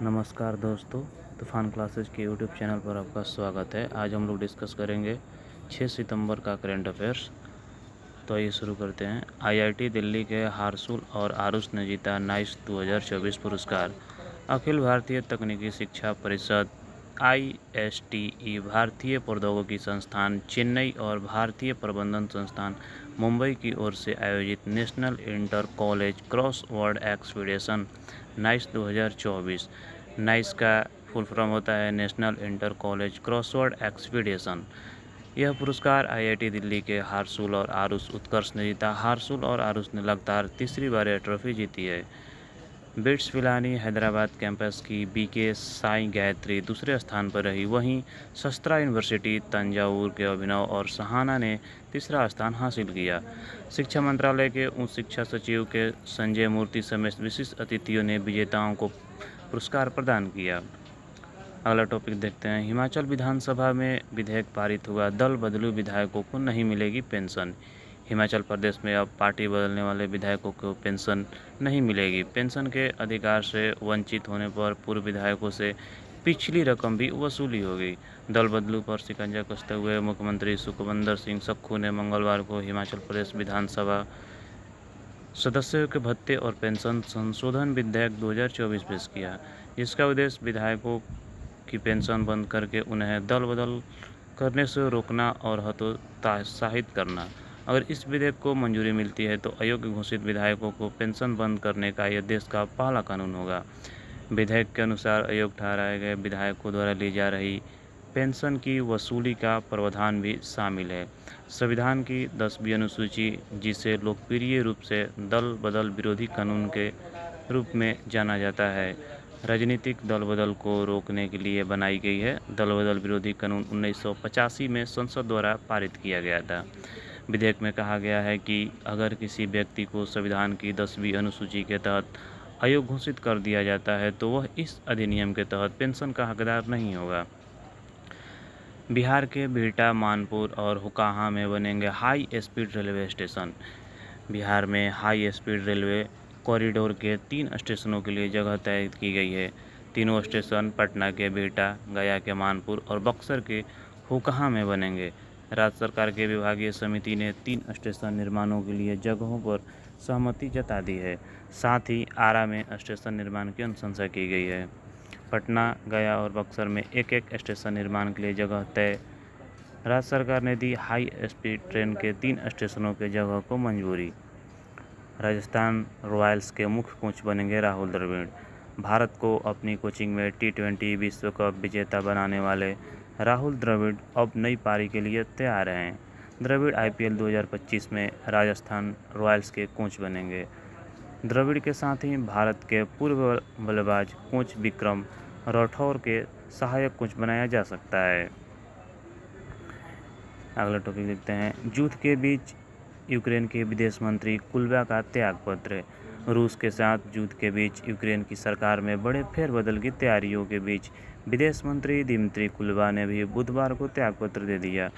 नमस्कार दोस्तों, तूफ़ान क्लासेस के यूट्यूब चैनल पर आपका स्वागत है। आज हम लोग डिस्कस करेंगे 6 सितंबर का करंट अफेयर्स। तो आइए शुरू करते हैं। आईआईटी दिल्ली के हारसूल और आरुष ने जीता नाइस 2024 पुरस्कार। अखिल भारतीय तकनीकी शिक्षा परिषद ISTE, भारतीय प्रौद्योगिकी संस्थान चेन्नई और भारतीय प्रबंधन संस्थान मुंबई की ओर से आयोजित national inter college cross word expedition nice 2024। Nice का फुल फॉर्म होता है national inter college crossword expedition. यह पुरस्कार आईआईटी दिल्ली के हारसूल और आरुष उत्कर्ष ने जीता। हारसूल और आरुष ने लगातार तीसरी बार यह ट्रॉफी जीती है। बिट्स पिलानी हैदराबाद कैंपस की बीके साई गायत्री दूसरे स्थान पर रही। वहीं शस्त्रा यूनिवर्सिटी तंजावुर के अभिनव और सहाना ने तीसरा स्थान हासिल किया। शिक्षा मंत्रालय के उच्च शिक्षा सचिव के संजय मूर्ति समेत विशिष्ट अतिथियों ने विजेताओं को पुरस्कार प्रदान किया। अगला टॉपिक देखते हैं। हिमाचल विधानसभा में विधेयक पारित हुआ। दल बदलू विधायकों को नहीं मिलेगी पेंशन। हिमाचल प्रदेश में अब पार्टी बदलने वाले विधायकों को पेंशन नहीं मिलेगी। पेंशन के अधिकार से वंचित होने पर पूर्व विधायकों से पिछली रकम भी वसूली होगी। दल बदलू पर शिकंजा कसते हुए मुख्यमंत्री सुखविंदर सिंह सुक्खू ने मंगलवार को हिमाचल प्रदेश विधानसभा सदस्यों के भत्ते और पेंशन संशोधन विधेयक 2024 पेश किया, जिसका उद्देश्य विधायकों की पेंशन बंद करके उन्हें दल बदल करने से रोकना और हतोत्साहित करना। अगर इस विधेयक को मंजूरी मिलती है तो अयोग्य घोषित विधायकों को पेंशन बंद करने का यह देश का पहला कानून होगा। विधेयक के अनुसार अयोग्य ठहराए गए विधायकों द्वारा ली जा रही पेंशन की वसूली का प्रावधान भी शामिल है। संविधान की 10वीं अनुसूची, जिसे लोकप्रिय रूप से दल बदल विरोधी कानून के रूप में जाना जाता है, राजनीतिक दल बदल को रोकने के लिए बनाई गई है। दल बदल विरोधी कानून 1985 में संसद द्वारा पारित किया गया था। विधेयक में कहा गया है कि अगर किसी व्यक्ति को संविधान की 10वीं अनुसूची के तहत अयोग्य घोषित कर दिया जाता है तो वह इस अधिनियम के तहत पेंशन का हकदार नहीं होगा। बिहार के बिहटा, मानपुर और हुकाहा में बनेंगे high speed railway station. Bihar में हाई स्पीड रेलवे कॉरिडोर के 3 स्टेशनों के लिए जगह तय की गई है। तीनों स्टेशन पटना के बिहटा, गया के मानपुर और बक्सर के हुकाहा में बनेंगे। राज्य सरकार के विभागीय समिति ने 3 स्टेशन निर्माणों के लिए जगहों पर सहमति जता दी है। साथ ही आरा में स्टेशन निर्माण की अनुशंसा की गई है। पटना, गया और बक्सर में एक एक स्टेशन निर्माण के लिए जगह तय। राज्य सरकार ने दी हाई स्पीड ट्रेन के 3 स्टेशनों के जगह को मंजूरी। राजस्थान रॉयल्स के मुख्य कोच बनेंगे राहुल द्रविड़। भारत को अपनी कोचिंग में T20 विश्व कप विजेता बनाने वाले राहुल द्रविड़ अब नई पारी के लिए तैयार हैं। द्रविड़ IPL 2025 में राजस्थान रॉयल्स के कोच बनेंगे। द्रविड़ के साथ ही भारत के पूर्व बल्लेबाज कोच विक्रम राठौर के सहायक कोच बनाया जा सकता है। अगला टॉपिक देखते हैं। युद्ध के बीच यूक्रेन के विदेश मंत्री कुलेबा का त्यागपत्र। रूस के साथ युद्ध के बीच यूक्रेन की सरकार में बड़े फेरबदल की तैयारियों के बीच विदेश मंत्री दिमित्री कुलेबा ने भी बुधवार को त्यागपत्र दे दिया।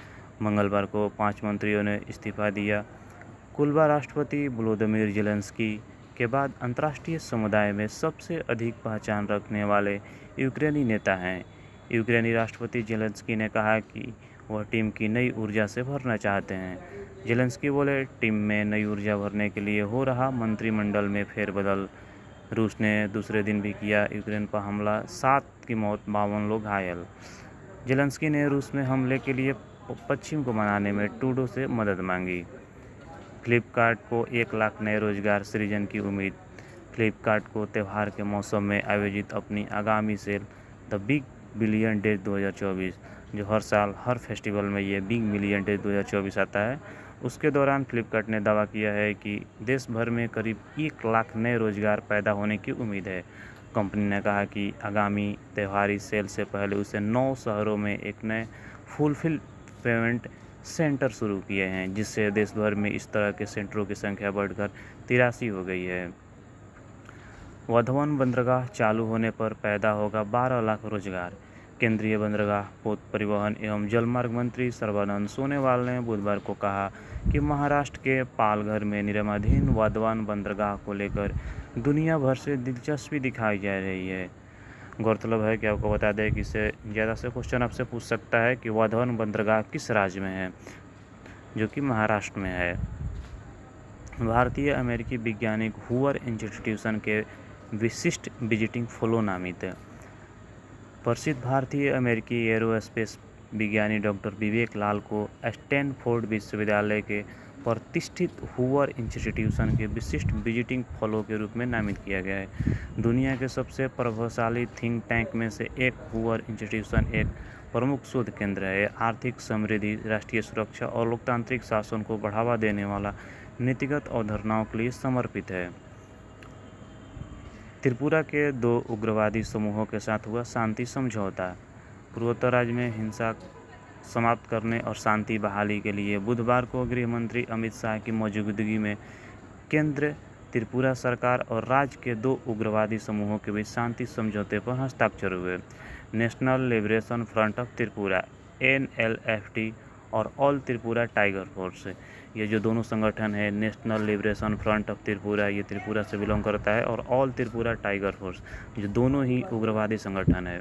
मंगलवार को 5 मंत्रियों ने इस्तीफा दिया। कुलेबा राष्ट्रपति वोलोदिमीर ज़ेलेंस्की के बाद अंतर्राष्ट्रीय समुदाय में सबसे अधिक पहचान रखने वाले यूक्रेनी नेता हैं। यूक्रेनी राष्ट्रपति ज़ेलेंस्की ने कहा कि वह टीम की नई ऊर्जा से भरना चाहते हैं। ज़ेलेंस्की बोले, टीम में नई ऊर्जा भरने के लिए हो रहा मंत्रिमंडल में फेरबदल। रूस ने दूसरे दिन भी किया यूक्रेन पर हमला, 7 की मौत, 52 लोग घायल। ज़ेलेंस्की ने रूस में हमले के लिए पश्चिम को मनाने में ट्रूडो से मदद मांगी। फ्लिपकार्ट को 1 लाख नए रोजगार सृजन की उम्मीद। फ्लिपकार्ट को त्यौहार के मौसम में आयोजित अपनी आगामी sale the big billion day 2024, जो हर साल हर फेस्टिवल में ये बिग बिलियन डे 2024 आता है, उसके दौरान फ्लिपकार्ट ने दावा किया है कि देश भर में करीब 1 लाख नए रोजगार पैदा होने की उम्मीद है। कंपनी ने कहा कि आगामी त्योहारी सेल से पहले उसे 9 शहरों में एक नए फुलफिलमेंट सेंटर शुरू किए हैं, जिससे देश भर में इस तरह के सेंटरों की संख्या बढ़कर 83 हो गई है। वर्धमान बंदरगाह चालू होने पर पैदा होगा 12 लाख रोजगार। केंद्रीय बंदरगाह, पोत परिवहन एवं जलमार्ग मंत्री सर्बानंद सोनोवाल ने बुधवार को कहा कि महाराष्ट्र के पालघर में निर्माणाधीन वर्धमान बंदरगाह को लेकर दुनिया भर से दिलचस्पी दिखाई जा रही है। गौरतलब है कि आपको बता दें कि इससे ज़्यादा से क्वेश्चन आपसे पूछ सकता है कि वाधवन बंदरगाह किस राज्य में है, जो कि महाराष्ट्र में है। भारतीय अमेरिकी वैज्ञानिक हूवर इंस्टीट्यूशन के विशिष्ट विजिटिंग फेलो नामित है। प्रसिद्ध भारतीय अमेरिकी एरोस्पेस विज्ञानी डॉक्टर विवेक लाल को स्टैनफोर्ड विश्वविद्यालय के प्रतिष्ठित हूवर इंस्टीट्यूशन के विशिष्ट विजिटिंग फेलो के रूप में नामित किया गया है। दुनिया के सबसे प्रभावशाली थिंक टैंक में से एक हूवर इंस्टीट्यूशन एक प्रमुख शोध केंद्र है। आर्थिक समृद्धि, राष्ट्रीय सुरक्षा और लोकतांत्रिक शासन को बढ़ावा देने वाला नीतिगत अवधारणाओं के लिए समर्पित है। त्रिपुरा के 2 उग्रवादी समूहों के साथ हुआ शांति समझौता। पूर्वोत्तर राज्य में हिंसा समाप्त करने और शांति बहाली के लिए बुधवार को गृह मंत्री अमित शाह की मौजूदगी में केंद्र, त्रिपुरा सरकार और राज्य के 2 उग्रवादी समूहों के बीच शांति समझौते पर हस्ताक्षर हुए। National liberation front of Tripura NLFT और ऑल त्रिपुरा टाइगर फोर्स, ये जो दोनों संगठन है, national liberation front of Tripura, ये त्रिपुरा से बिलोंग करता है, और ऑल त्रिपुरा टाइगर फोर्स, जो दोनों ही उग्रवादी संगठन है।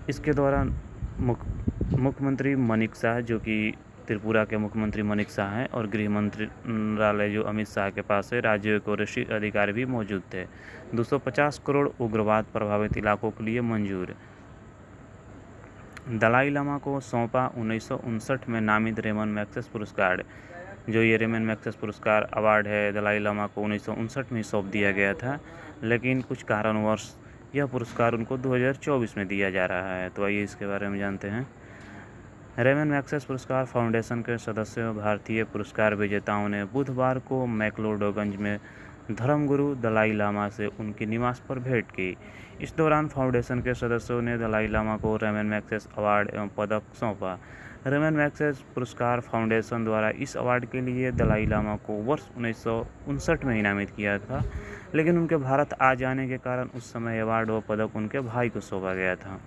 इसके दौरान मुख्यमंत्री मनिक शाह, जो कि त्रिपुरा के मुख्यमंत्री मनिक शाह हैं, और गृह मंत्रालय जो अमित शाह के पास है, राज्यों के वरिष्ठ अधिकारी भी मौजूद थे। 250 करोड़ उग्रवाद प्रभावित इलाकों के लिए मंजूर। दलाई लामा को सौंपा 1959 में नामित रेमन मैग्सेसे पुरस्कार। जो ये रेमन मैग्सेसे पुरस्कार अवार्ड है, दलाई लामा को 1959 में ही सौंप दिया गया था, लेकिन कुछ कारणवश यह पुरस्कार उनको 2024 में दिया जा रहा है। तो आइए इसके बारे में जानते हैं। रेमन मैग्सेसे पुरस्कार फाउंडेशन के सदस्यों, भारतीय पुरस्कार विजेताओं ने बुधवार को मैक्लोडगंज में धर्मगुरु दलाई लामा से उनके निवास पर भेंट की। इस दौरान फाउंडेशन के सदस्यों ने दलाई लामा को रेमन मैग्सेसे अवार्ड एवं पदक सौंपा। रेमन मैग्सेसे पुरस्कार फाउंडेशन द्वारा इस अवार्ड के लिए दलाई लामा को वर्ष 1959 में ही नामित किया था, लेकिन उनके भारत आ जाने के कारण उस समय अवार्ड व पदक उनके भाई को सौंपा गया था।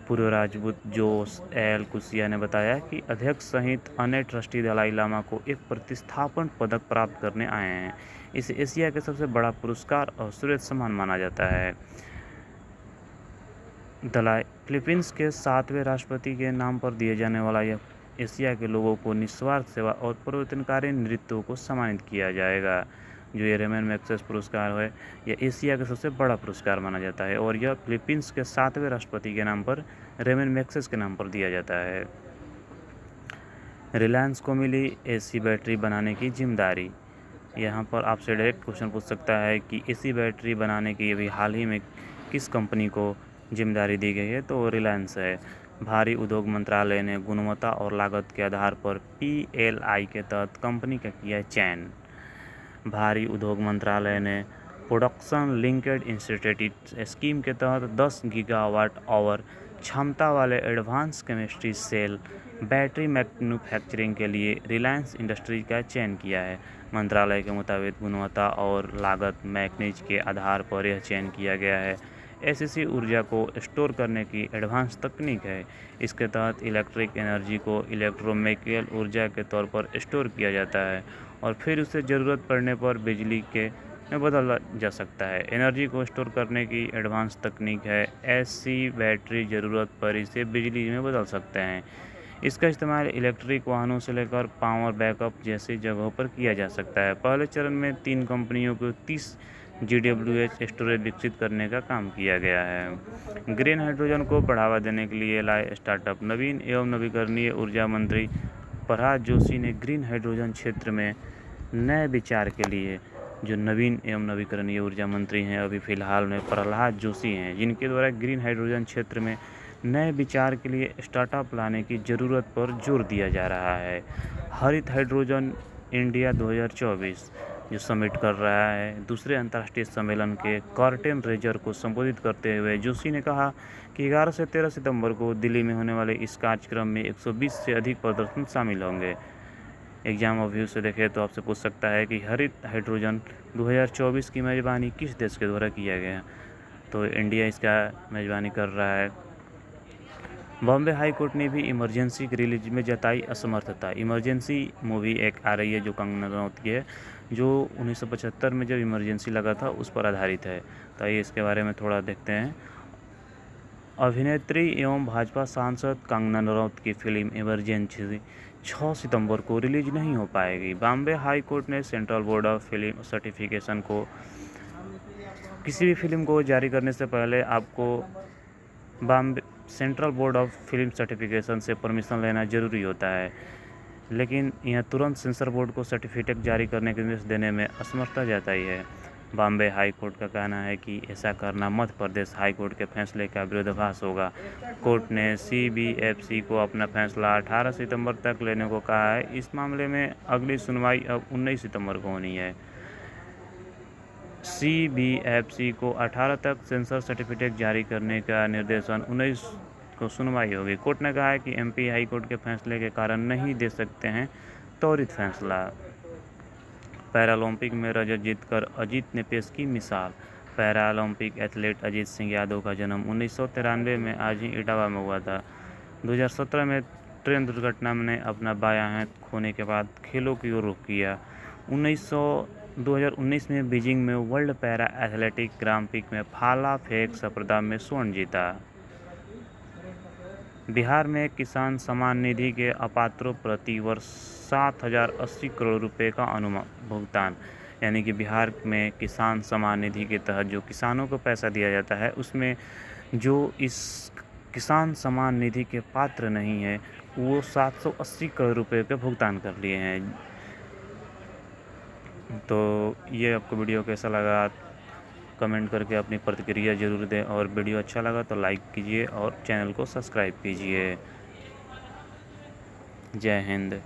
पूर्व राजपूत जोस एल कुसिया ने बताया कि अध्यक्ष सहित अन्य ट्रस्टी दलाई लामा को एक प्रतिष्ठापन पदक प्राप्त करने आए हैं। इसे एशिया के सबसे बड़ा पुरस्कार और श्रेष्ठ सम्मान माना जाता है। दलाई फिलीपींस के 7वें राष्ट्रपति के नाम पर दिए जाने वाला यह एशिया के लोगों को निस्वार्थ सेवा और परिवर्तनकारी नेतृत्व को सम्मानित किया जाएगा। जो ये रेमन मैग्सेसे पुरस्कार है, यह एशिया का सबसे बड़ा पुरस्कार माना जाता है, और यह फिलीपींस के 7वें राष्ट्रपति के नाम पर, रेमन मैग्सेसे के नाम पर दिया जाता है। रिलायंस को मिली AC बैटरी बनाने की जिम्मेदारी। यहाँ पर आपसे डायरेक्ट क्वेश्चन पूछ सकता है कि AC बैटरी बनाने की अभी हाल ही में किस कंपनी को जिम्मेदारी दी गई है, तो रिलायंस है। भारी उद्योग मंत्रालय ने गुणवत्ता और लागत के आधार पर PLI के तहत कंपनी का किया चयन। भारी उद्योग मंत्रालय ने प्रोडक्शन लिंक्ड इंसेंटिव स्कीम के तहत 10 गीगावाट आवर क्षमता वाले advance chemistry cell battery manufacturing के लिए रिलायंस इंडस्ट्रीज का चयन किया है। मंत्रालय के मुताबिक गुणवत्ता और लागत मैकेनिज के आधार पर यह चयन किया गया है। ऐसी ऊर्जा को स्टोर करने की एडवांस तकनीक है। इसके तहत इलेक्ट्रिक एनर्जी को इलेक्ट्रोमैकेनिकल ऊर्जा के तौर पर स्टोर किया जाता है और फिर उसे ज़रूरत पड़ने पर बिजली के में बदला जा सकता है। एनर्जी को स्टोर करने की एडवांस तकनीक है। ऐसी बैटरी ज़रूरत पर इसे बिजली में बदल सकते हैं। इसका इस्तेमाल इलेक्ट्रिक वाहनों से लेकर पावर बैकअप जैसी जगहों पर किया जा सकता है। पहले चरण में 3 कंपनियों को 30 GWH स्टोरेज विकसित करने का काम किया गया है। ग्रीन हाइड्रोजन को बढ़ावा देने के लिए लाए स्टार्टअप। नवीन एवं नवीकरणीय ऊर्जा मंत्री प्रह्लाद जोशी ने ग्रीन हाइड्रोजन क्षेत्र में नए विचार के लिए, जो नवीन एवं नवीकरणीय ऊर्जा मंत्री हैं अभी फ़िलहाल में प्रह्लाद जोशी हैं, जिनके द्वारा ग्रीन हाइड्रोजन क्षेत्र में नए विचार के लिए स्टार्टअप लाने की ज़रूरत पर जोर दिया जा रहा है। हरित हाइड्रोजन इंडिया 2024 जो समिट कर रहा है, दूसरे अंतर्राष्ट्रीय सम्मेलन के कर्टेन रेजर को संबोधित करते हुए जोशी ने कहा कि 11 से 13 सितंबर को दिल्ली में होने वाले इस कार्यक्रम में 120 से अधिक प्रदर्शन शामिल होंगे। एग्जाम ऑफ व्यू से देखें तो आपसे पूछ सकता है कि हरित हाइड्रोजन 2024 की मेज़बानी किस देश के द्वारा किया गया, तो इंडिया इसका मेज़बानी कर रहा है। बॉम्बे हाई कोर्ट ने भी इमरजेंसी रिलीज में जताई असमर्थता। इमरजेंसी मूवी एक आ रही है जो कंगना रनौत की है, जो 1975 में जब इमरजेंसी लगा था उस पर आधारित है। तो आइए इसके बारे में थोड़ा देखते हैं। अभिनेत्री एवं भाजपा सांसद कंगना रनौत की फिल्म इमरजेंसी 6 सितंबर को रिलीज नहीं हो पाएगी। बॉम्बे हाई कोर्ट ने central board of film certification को किसी भी फिल्म को जारी करने से पहले आपको Bombay central board of film certification से परमिशन लेना ज़रूरी होता है, लेकिन यह तुरंत सेंसर बोर्ड को सर्टिफिकेट जारी करने के निर्देश देने में असमर्थता जताई है। बॉम्बे हाई कोर्ट का कहना है कि ऐसा करना मध्य प्रदेश हाई कोर्ट के फैसले का विरोधाभास होगा। कोर्ट ने CBFC को अपना फैसला 18 सितंबर तक लेने को कहा है। इस मामले में अगली सुनवाई अब 19 सितंबर को होनी है। CBFC को 18 तक सेंसर सर्टिफिकेट जारी करने का निर्देशन 19 को सुनवाई होगी। कोर्ट ने कहा है कि MP हाई कोर्ट के फैसले के कारण नहीं दे सकते हैं त्वरित फैसला। पैरालंपिक में रजत जीतकर अजीत ने पेश की मिसाल। पैरालंपिक एथलीट अजीत सिंह यादव का जन्म 1993 में आज ही इटावा में हुआ था। 2017 में ट्रेन दुर्घटना में अपना बायां हाथ खोने के बाद खेलों की ओर रुख किया। 2019 में बीजिंग में world para athletic grand prix में भाला फेंक स्पर्धा में स्वर्ण जीता। बिहार में किसान सम्मान निधि के अपात्रों प्रति वर्ष 7,080 करोड़ रुपए का भुगतान, यानी कि बिहार में किसान सम्मान निधि के तहत जो किसानों को पैसा दिया जाता है, उसमें जो इस किसान सम्मान निधि के पात्र नहीं है वो 780 करोड़ रुपए का भुगतान कर लिए हैं। तो ये आपको वीडियो कैसा लगा कमेंट करके अपनी प्रतिक्रिया ज़रूर दें, और वीडियो अच्छा लगा तो लाइक कीजिए और चैनल को सब्सक्राइब कीजिए। जय हिंद।